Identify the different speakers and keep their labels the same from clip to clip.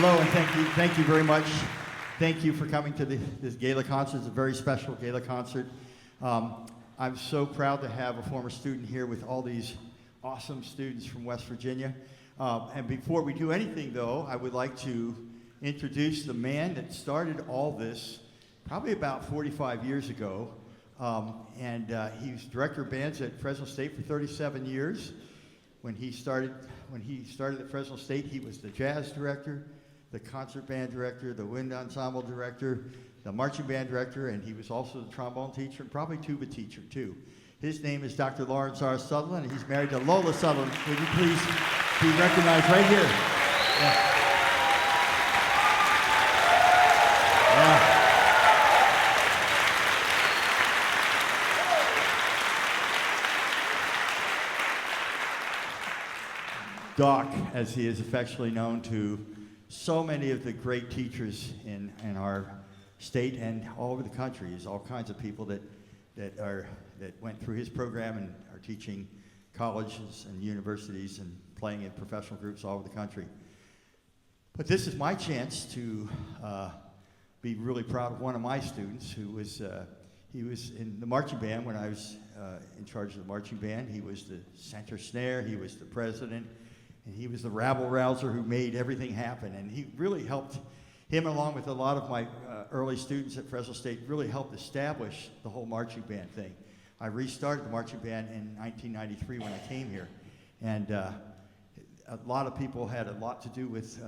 Speaker 1: Hello, and thank you very much. Thank you for coming to this Gala concert. It's a very special Gala concert. I'm so proud to have a former student here with all these awesome students from West Virginia. And before we do anything, though, I would like to introduce the man that started all this probably about 45 years ago. He was director of bands at Fresno State for 37 years. When he started at Fresno State, he was the jazz director, the concert band director, the wind ensemble director, the marching band director, and he was also the trombone teacher and probably tuba teacher too. His name is Dr. Lawrence R. Sutherland, and he's married to Lola Sutherland. Would you please be recognized right here? Yeah. Yeah. Doc, as he is affectionately known to so many of the great teachers in our state and all over the country. There's all kinds of people that went through his program and are teaching colleges and universities and playing in professional groups all over the country. But this is my chance to be really proud of one of my students who was, he was in the marching band when I was in charge of the marching band. He was the center snare, he was the president, and he was the rabble-rouser who made everything happen. And he really helped, him along with a lot of my early students at Fresno State, really helped establish the whole marching band thing. I restarted the marching band in 1993 when I came here. And a lot of people had a lot to do with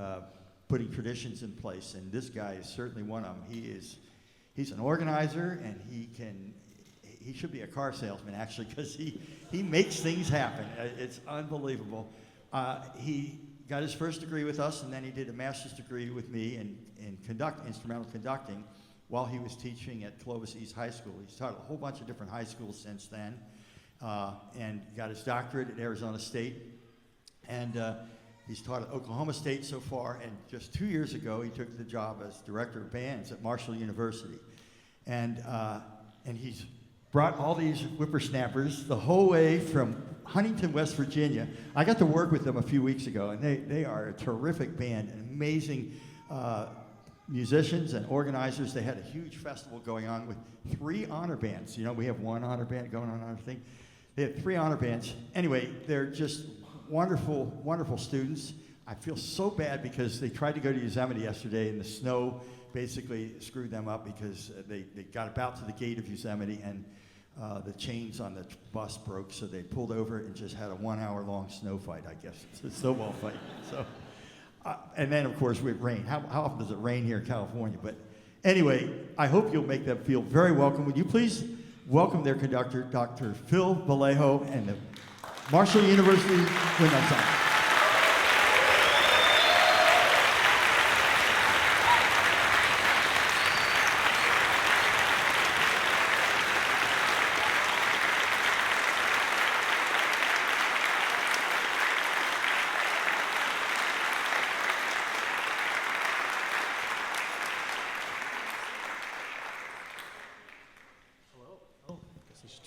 Speaker 1: putting traditions in place. And this guy is certainly one of them. He's an organizer, and he should be a car salesman, actually, because he makes things happen. It's unbelievable. He got his first degree with us, and then he did a master's degree with me in instrumental conducting while he was teaching at Clovis East High School. He's taught a whole bunch of different high schools since then, and got his doctorate at Arizona State. And he's taught at Oklahoma State so far, and just 2 years ago, he took the job as director of bands at Marshall University. And he's brought all these whippersnappers the whole way from Huntington, West Virginia. I got to work with them a few weeks ago, and they are a terrific band, and amazing musicians and organizers. They had a huge festival going on with 3 honor bands. You know, we have 1 honor band going on our thing. They had 3 honor bands. Anyway, they're just wonderful, wonderful students. I feel so bad because they tried to go to Yosemite yesterday, and the snow basically screwed them up because they got about to the gate of Yosemite, and the chains on the bus broke, so they pulled over and just had a 1-hour-long snow fight, I guess. It's a snowball fight. So, and then, of course, with rain. How often does it rain here in California? But anyway, I hope you'll make them feel very welcome. Would you please welcome their conductor, Dr. Phil Vallejo, and the Marshall University Wind Ensemble.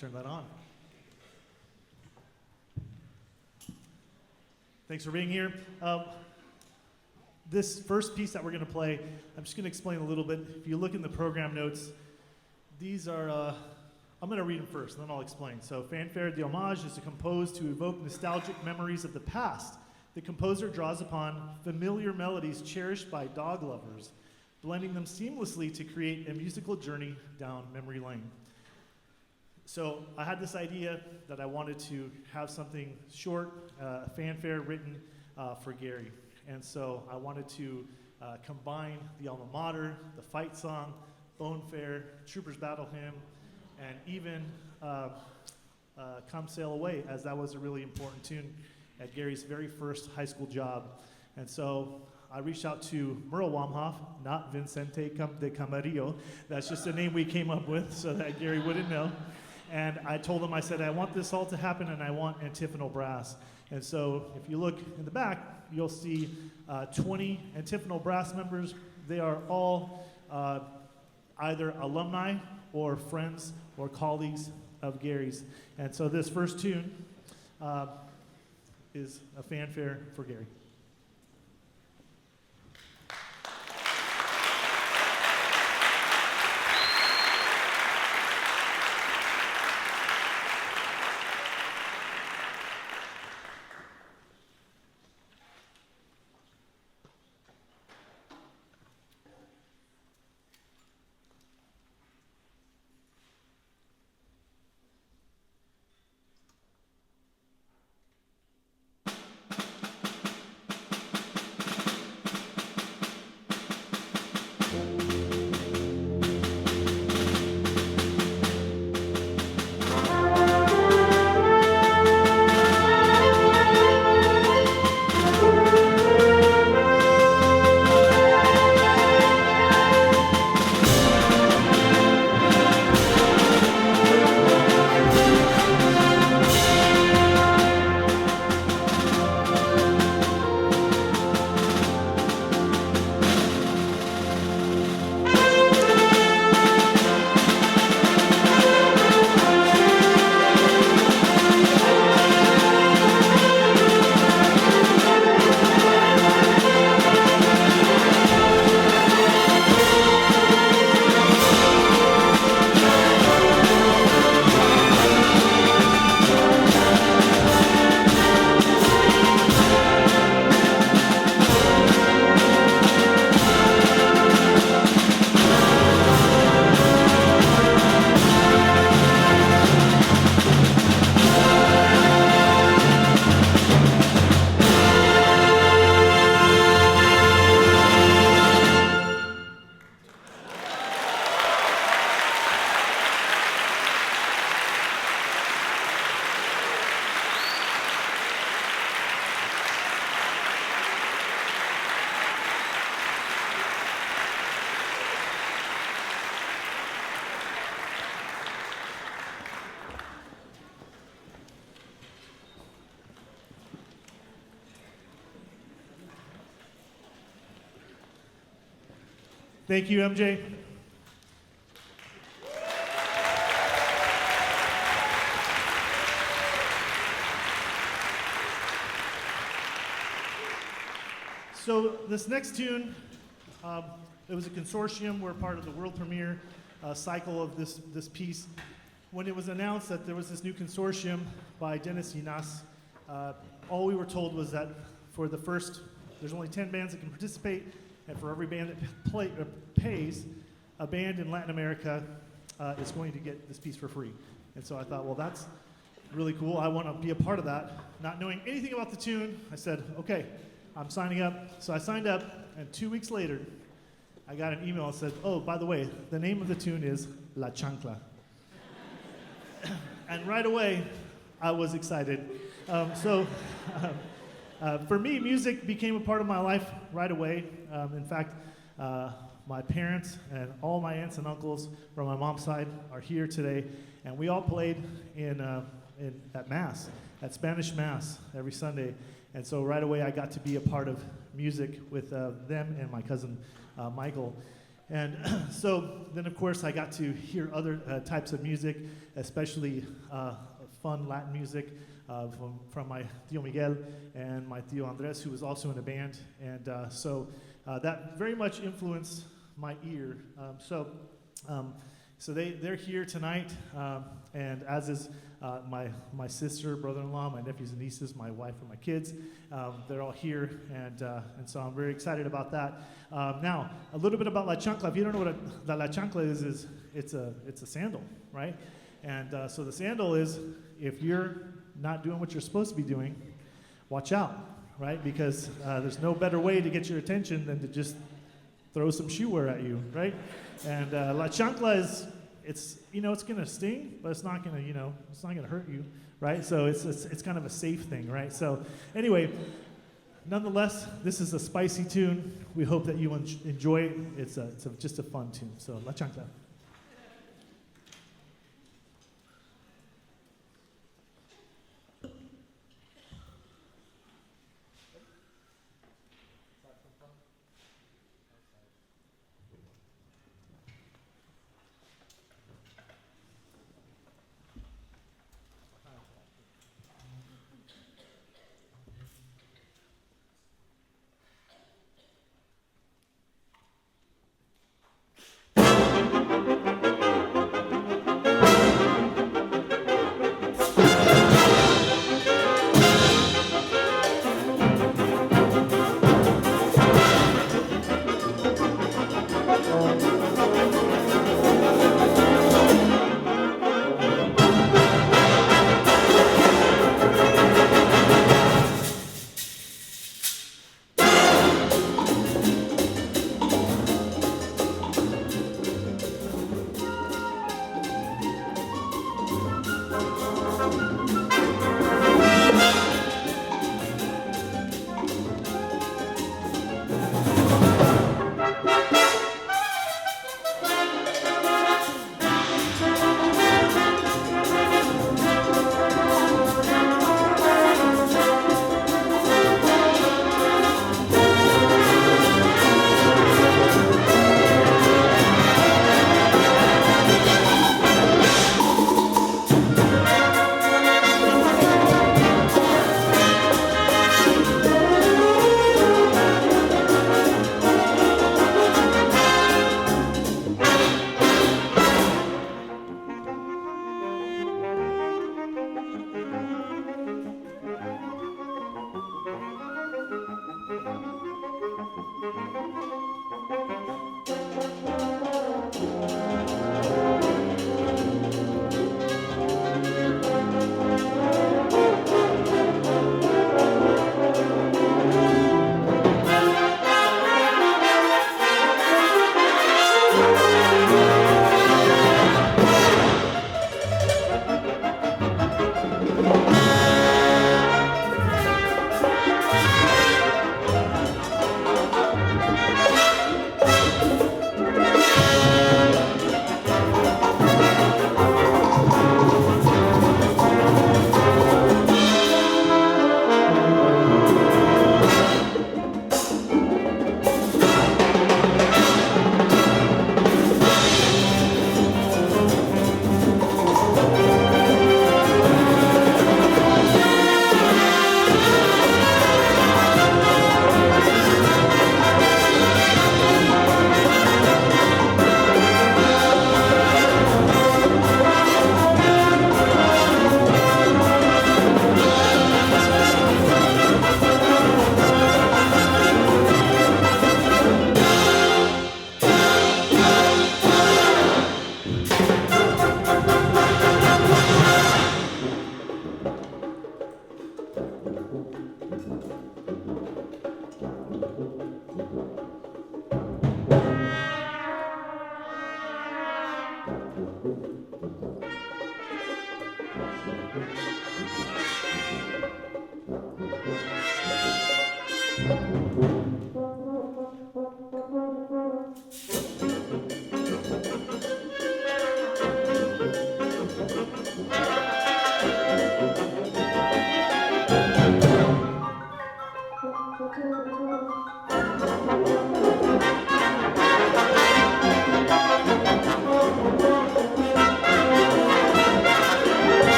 Speaker 2: Turn that on. Thanks for being here. This first piece that we're going to play, I'm just going to explain a little bit. If you look in the program notes, these are, I'm going to read them first, and then I'll explain. So, Fanfare de Hommage is composed to evoke nostalgic memories of the past. The composer draws upon familiar melodies cherished by dog lovers, blending them seamlessly to create a musical journey down memory lane. So I had this idea that I wanted to have something short, a fanfare written for Gary. And so I wanted to combine the alma mater, the fight song, Bone Fair, Troopers Battle Hymn, and even Come Sail Away, as that was a really important tune at Gary's very first high school job. And so I reached out to Merle Wamhoff, not Vincente de Camarillo. That's just a name we came up with so that Gary wouldn't know. And I told him, I said, I want this all to happen, and I want antiphonal brass. And so if you look in the back, you'll see 20 antiphonal brass members. They are all either alumni or friends or colleagues of Gary's. And so this first tune is a fanfare for Gary. Thank you, MJ. So this next tune, it was a consortium. We're part of the world premiere cycle of this piece. When it was announced that there was this new consortium by Dennis Yinas, all we were told was that for the first, there's only 10 bands that can participate, and for every band that pays, a band in Latin America is going to get this piece for free. And so I thought, well, that's really cool. I want to be a part of that. Not knowing anything about the tune, I said, okay, I'm signing up. So I signed up, and 2 weeks later, I got an email that said, oh, by the way, the name of the tune is La Chancla. And right away, I was excited. For me, music became a part of my life right away. In fact, my parents and all my aunts and uncles from my mom's side are here today, and we all played at Mass, at Spanish Mass every Sunday. And so right away, I got to be a part of music with them and my cousin Michael. And so then, of course, I got to hear other types of music, especially fun Latin music from my Tío Miguel and my Tío Andres, who was also in a band. And so that very much influenced my ear. So they're here tonight, and as is my sister, brother-in-law, my nephews and nieces, my wife and my kids. They're all here, and so I'm very excited about that. Now, a little bit about La Chancla. If you don't know what La Chancla is it's a sandal, right? And so the sandal is, if you're not doing what you're supposed to be doing, watch out, right? Because there's no better way to get your attention than to just throw some shoe wear at you, right? And La Chancla is, it's gonna sting, but it's not gonna hurt you, right? So it's kind of a safe thing, right? So anyway, nonetheless, this is a spicy tune. We hope that you enjoy it. It's just a fun tune. So La Chancla.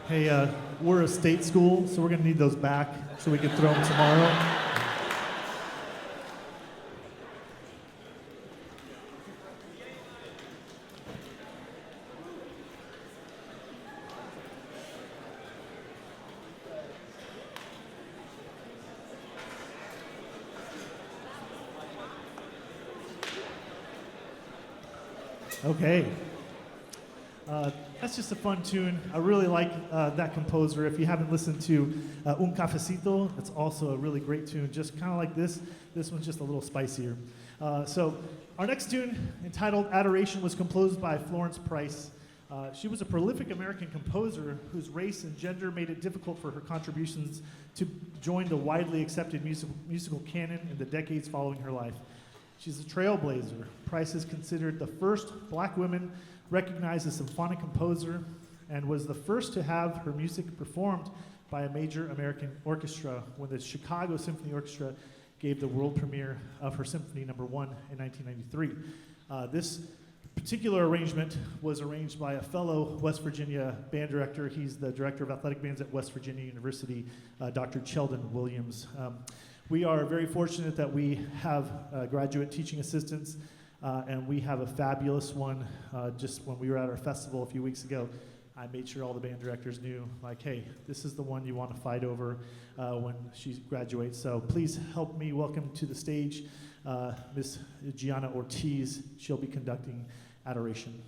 Speaker 2: Hey, we're a state school, so we're going to need those back so we can throw them tomorrow. Okay. That's just a fun tune. I really like that composer. If you haven't listened to Un Cafecito, it's also a really great tune, just kind of like this. This one's just a little spicier. So our next tune, entitled Adoration, was composed by Florence Price. She was a prolific American composer whose race and gender made it difficult for her contributions to join the widely accepted musical canon in the decades following her life. She's a trailblazer. Price is considered the first black woman recognized as symphonic composer and was the first to have her music performed by a major American orchestra when the Chicago Symphony Orchestra gave the world premiere of her Symphony No. 1 in 1993. This particular arrangement was arranged by a fellow West Virginia band director. He's the director of athletic bands at West Virginia University, Dr. Sheldon Williams. We are very fortunate that we have graduate teaching assistants, and we have a fabulous one. Just when we were at our festival a few weeks ago, I made sure all the band directors knew, like, hey, this is the one you want to fight over when she graduates. So please help me welcome to the stage Miss Gianna Ortiz. She'll be conducting Adoration.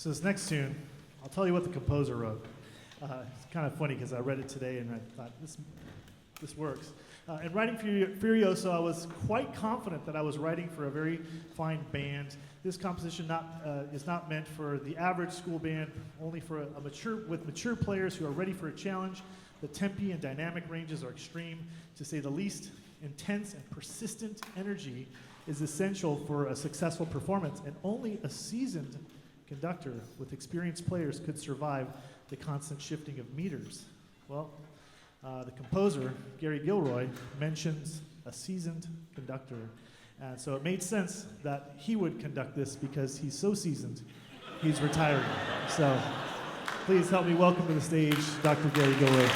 Speaker 2: So this next tune, I'll tell you what the composer wrote. It's kind of funny because I read it today and I thought, this works. In writing Furioso, I was quite confident that I was writing for a very fine band. This composition is not meant for the average school band, only for mature players who are ready for a challenge. The tempi and dynamic ranges are extreme, to say the least. Intense and persistent energy is essential for a successful performance, and only a seasoned conductor with experienced players could survive the constant shifting of meters. Well, the composer, Gary Gilroy, mentions a seasoned conductor. And so it made sense that he would conduct this because he's so seasoned, he's retiring. So please help me welcome to the stage Dr. Gary Gilroy.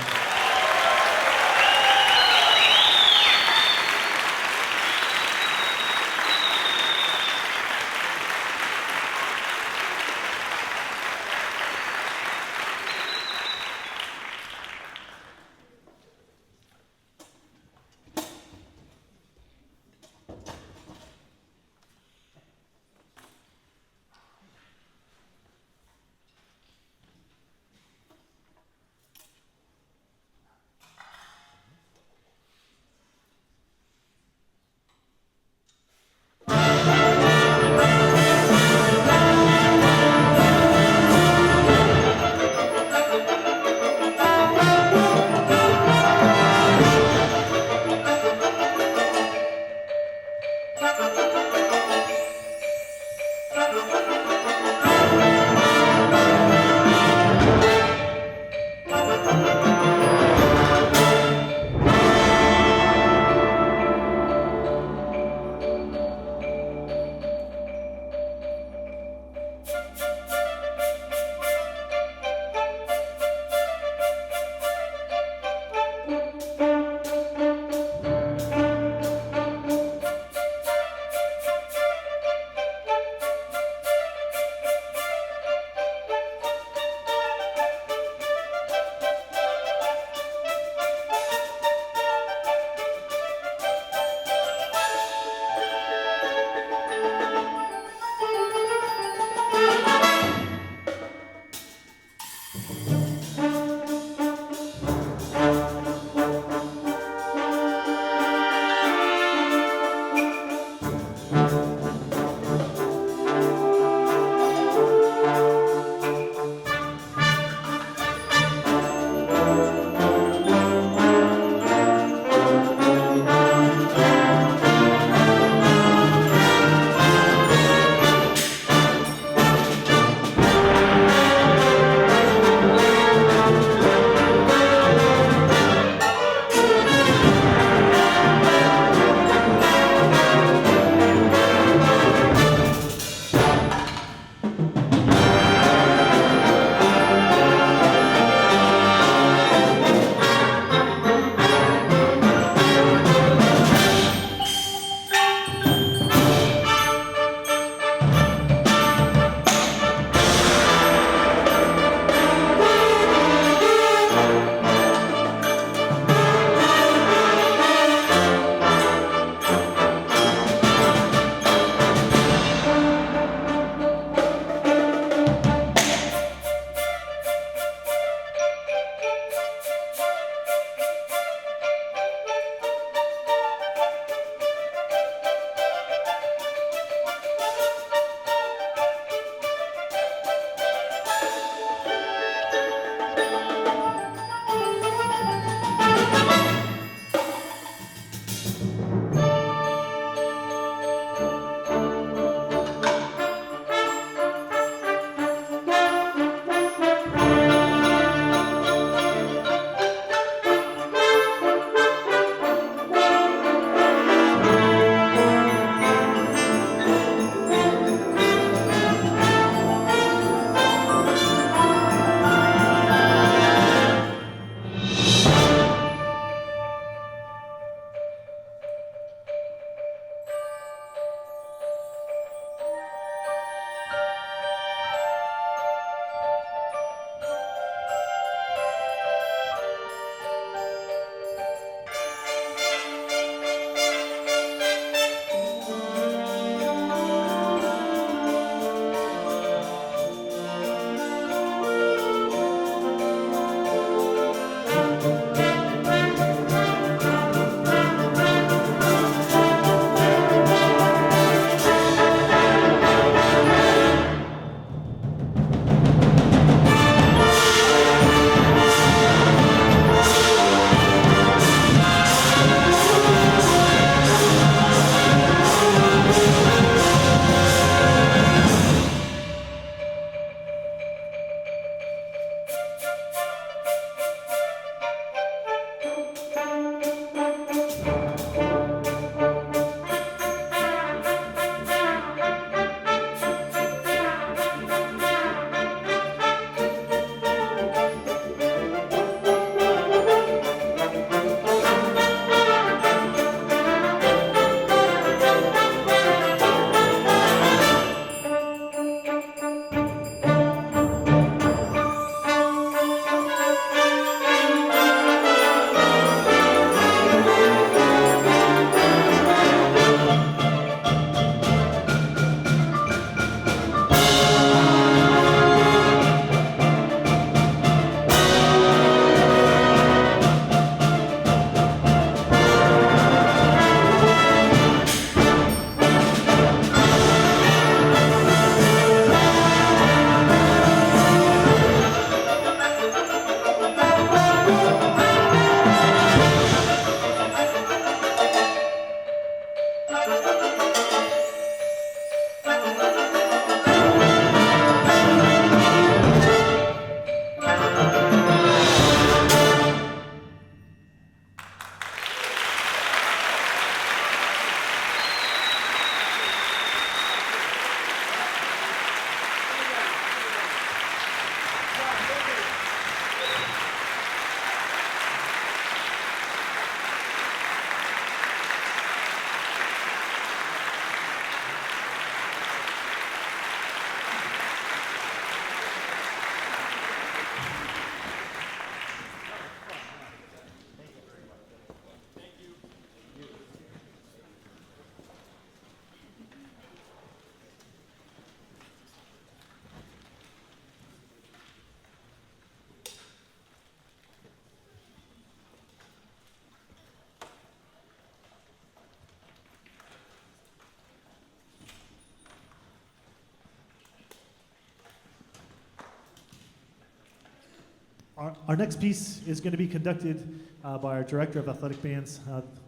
Speaker 2: Our next piece is going to be conducted by our director of athletic bands.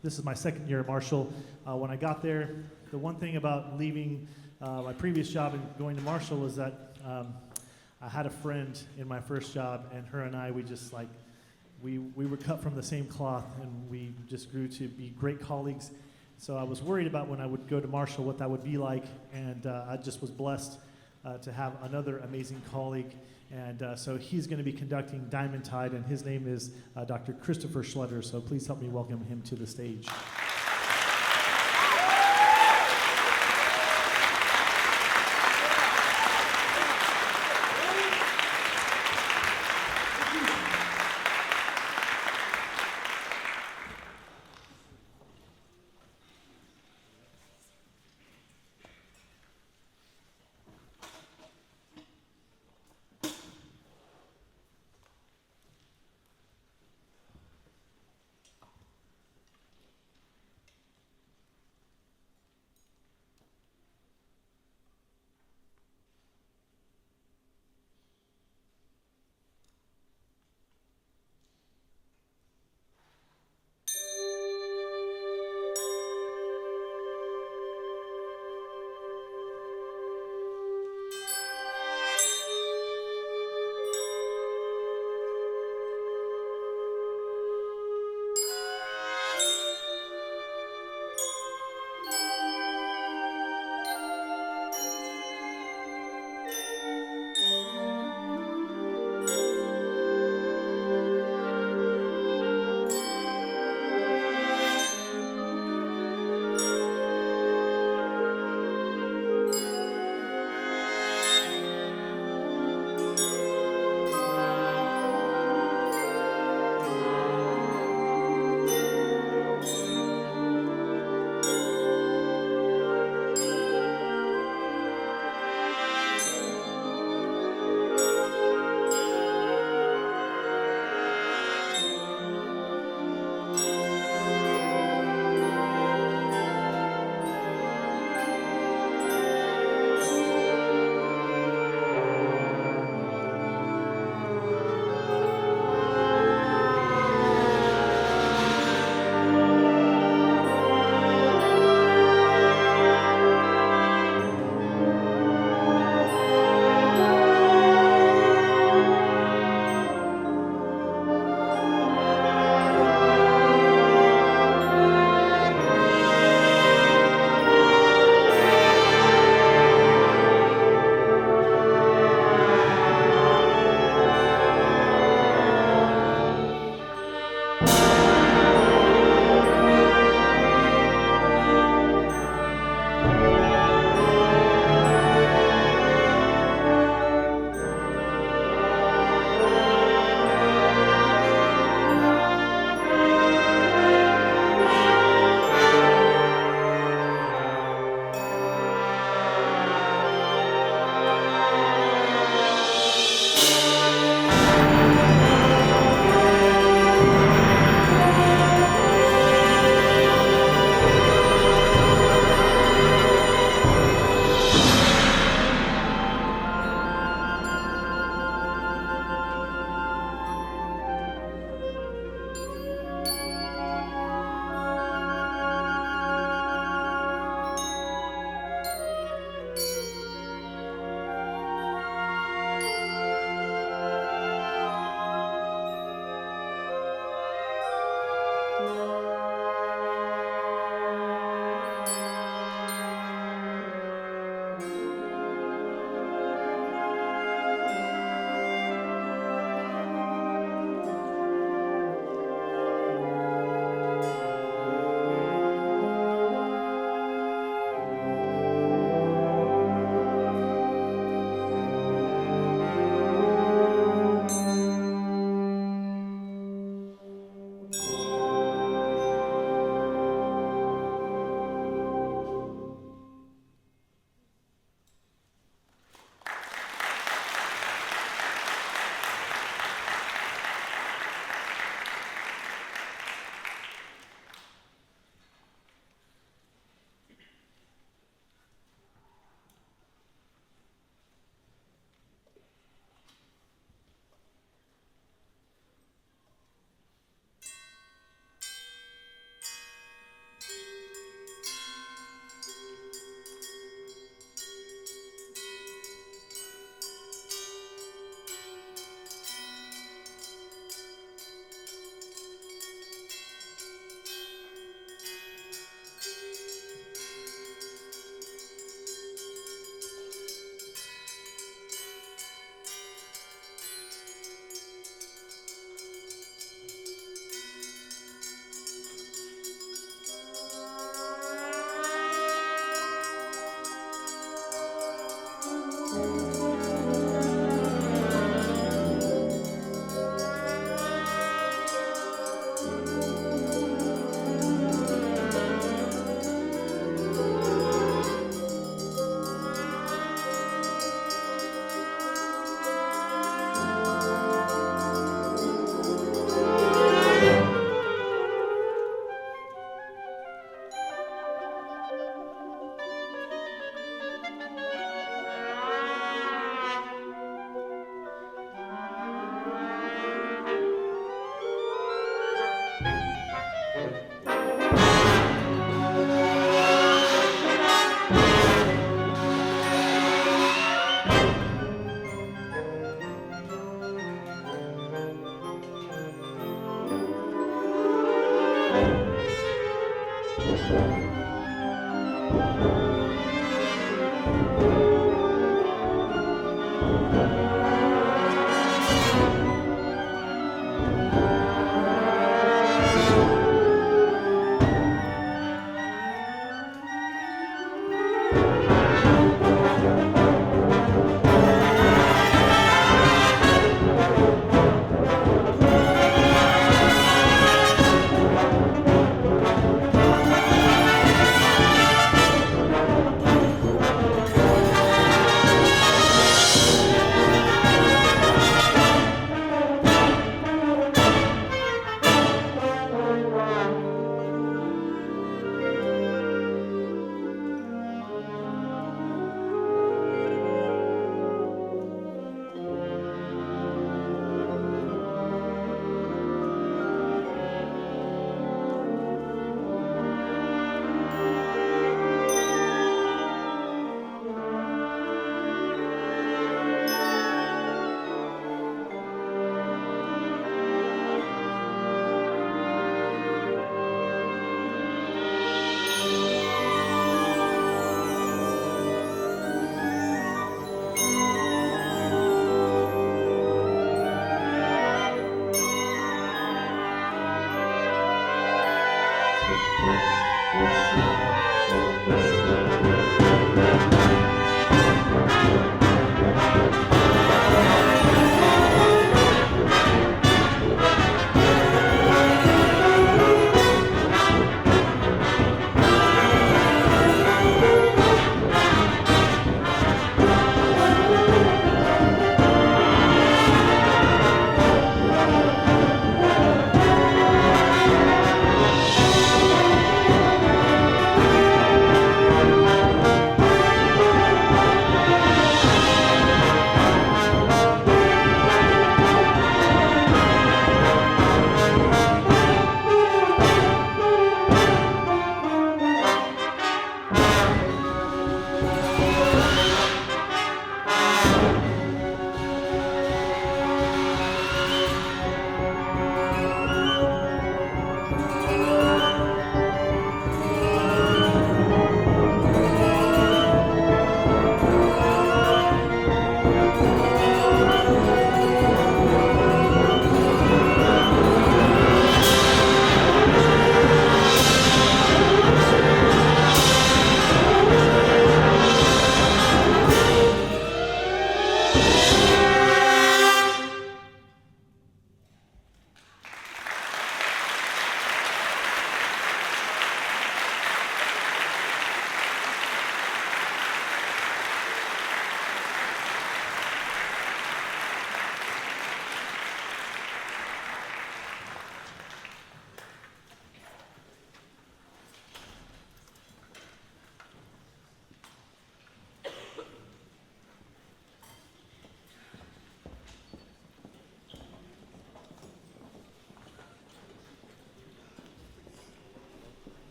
Speaker 2: This is my second year at Marshall. When I got there, the one thing about leaving my previous job and going to Marshall was that I had a friend in my first job, and her and I, we just like, we were cut from the same cloth, and we just grew to be great colleagues. So I was worried about when I would go to Marshall what that would be like, and I just was blessed to have another amazing colleague. And so he's going to be conducting Diamond Tide, and his name is Dr. Christopher Schletter. So please help me welcome him to the stage.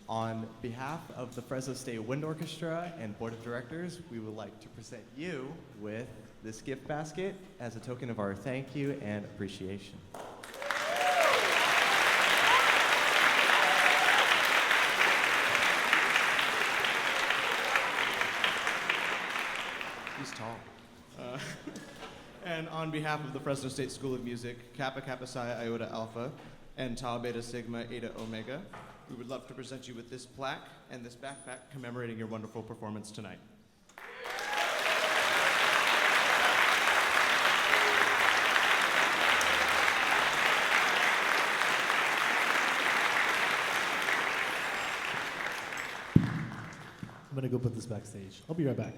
Speaker 3: On behalf of the Fresno State Wind Orchestra and Board of Directors, we would like to present you with this gift basket as a token of our thank you and appreciation. He's tall. And on behalf of the Fresno State School of Music, Kappa Kappa Psi Iota Alpha, and Tau Beta Sigma Eta Omega, we would love to present you with this plaque and this backpack commemorating your wonderful performance tonight.
Speaker 2: I'm gonna go put this backstage. I'll be right back.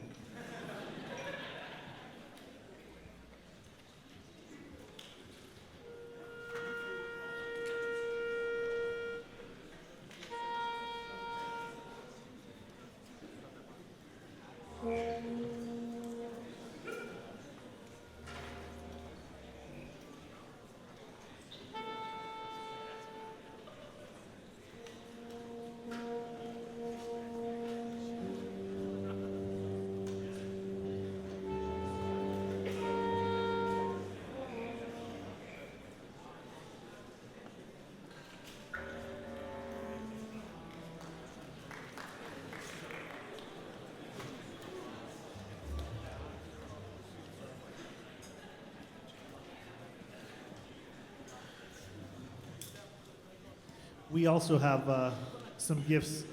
Speaker 2: we also have some gifts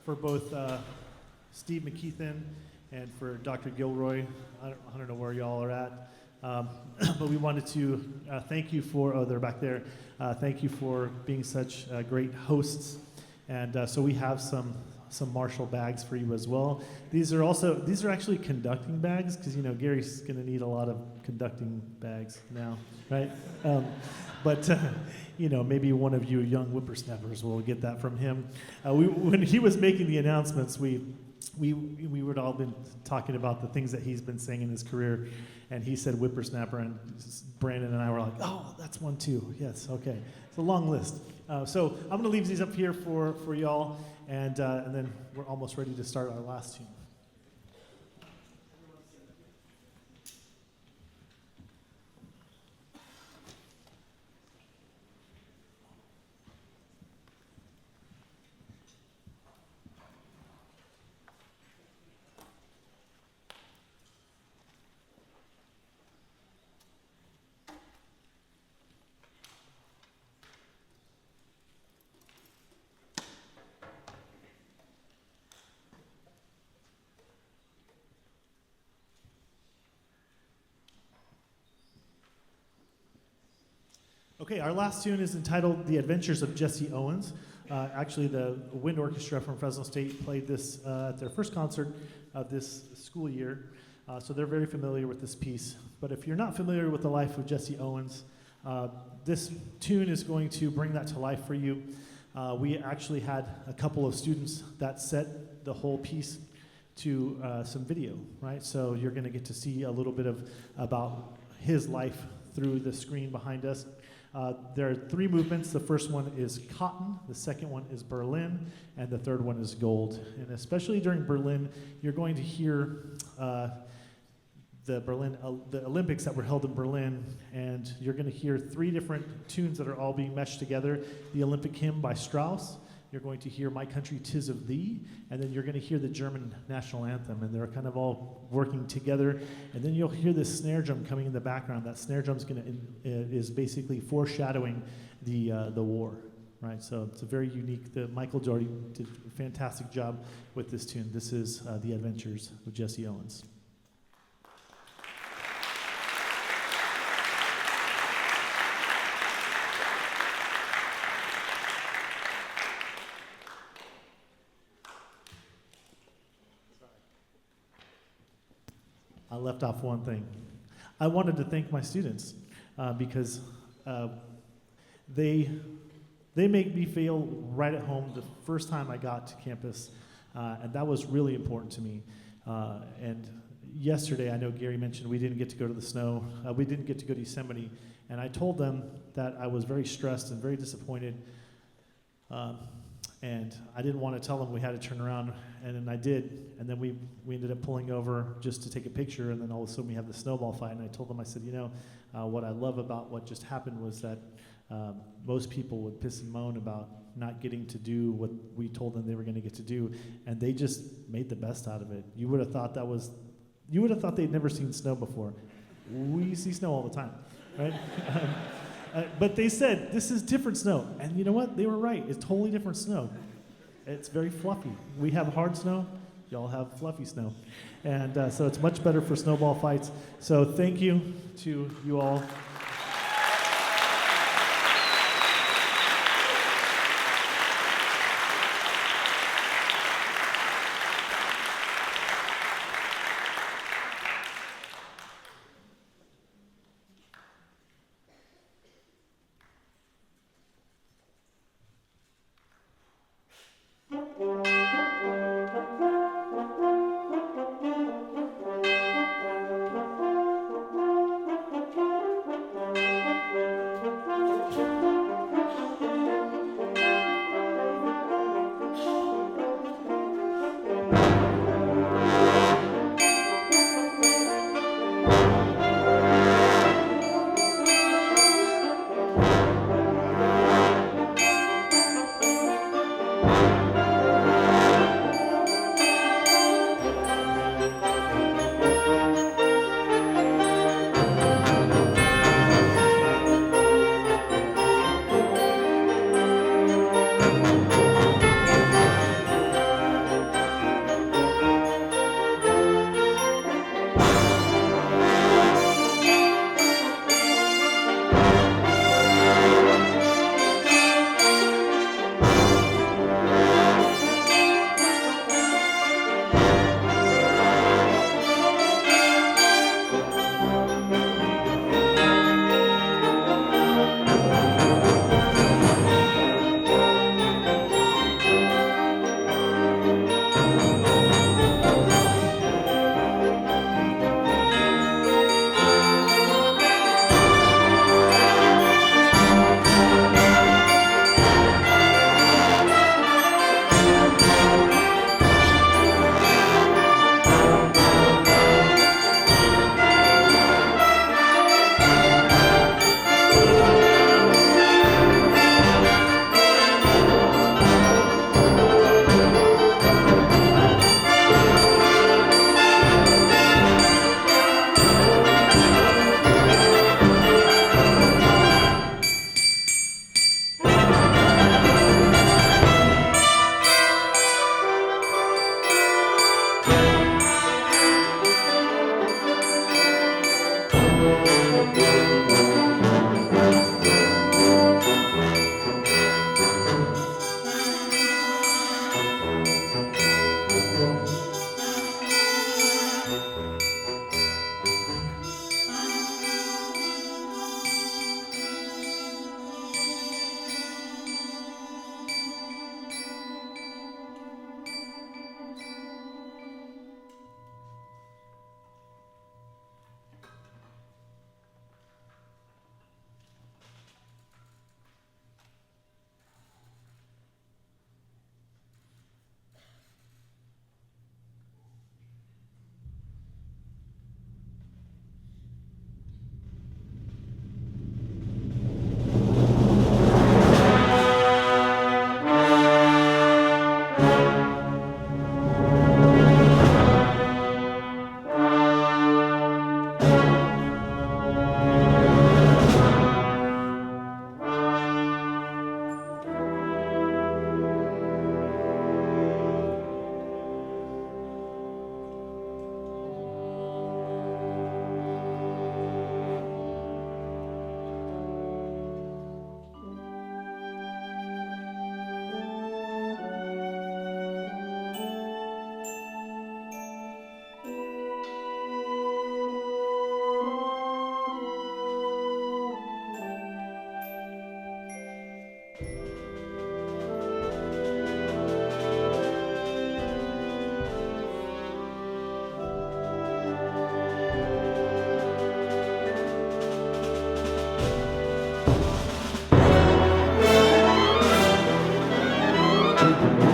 Speaker 2: for both Steve McKeithen and for Dr. Gilroy. I don't know where y'all are at, but we wanted to thank you for, oh, they're back there. Thank you for being such great hosts. And so we have some Marshall bags for you as well. These are actually conducting bags, because Gary's going to need a lot of conducting bags now, right? But maybe one of you young whippersnappers will get that from him. When he was making the announcements, we would all been talking about the things that he's been saying in his career, and he said whippersnapper, and Brandon and I were like, oh, that's one too. Yes, okay. It's a long list. So I'm going to leave these up here for y'all, and then we're almost ready to start our last tune. Okay, our last tune is entitled The Adventures of Jesse Owens. Actually, the wind orchestra from Fresno State played this at their first concert of this school year, so they're very familiar with this piece. But if you're not familiar with the life of Jesse Owens, this tune is going to bring that to life for you. We actually had a couple of students that set the whole piece to some video, right? So you're going to get to see a little bit about his life through the screen behind us. There are three movements. The first one is Cotton, the second one is Berlin, and the third one is Gold. And especially during Berlin, you're going to hear the Olympics that were held in Berlin, and you're going to hear three different tunes that are all being meshed together. The Olympic hymn by Strauss, you're going to hear My Country 'Tis of Thee, and then you're going to hear the German national anthem, and they're kind of all working together. And then you'll hear this snare drum coming in the background. That snare drum is basically foreshadowing the war, right? So it's a very unique. Michael Doherty did a fantastic job with this tune. This is The Adventures of Jesse Owens. I left off one thing. I wanted to thank my students because they make me feel right at home the first time I got to campus, and that was really important to me. And yesterday, I know Gary mentioned we didn't get to go to the snow. We didn't get to go to Yosemite, and I told them that I was very stressed and very disappointed. And I didn't want to tell them we had to turn around, and then I did. And then we ended up pulling over just to take a picture, and then all of a sudden we have the snowball fight. And I told them, I said, what I love about what just happened was that most people would piss and moan about not getting to do what we told them they were going to get to do, and they just made the best out of it. You would have thought they'd never seen snow before. We see snow all the time, right? But they said, this is different snow. And you know what? They were right. It's totally different snow. It's very fluffy. We have hard snow. Y'all have fluffy snow. And so it's much better for snowball fights. So thank you to you all. Thank you.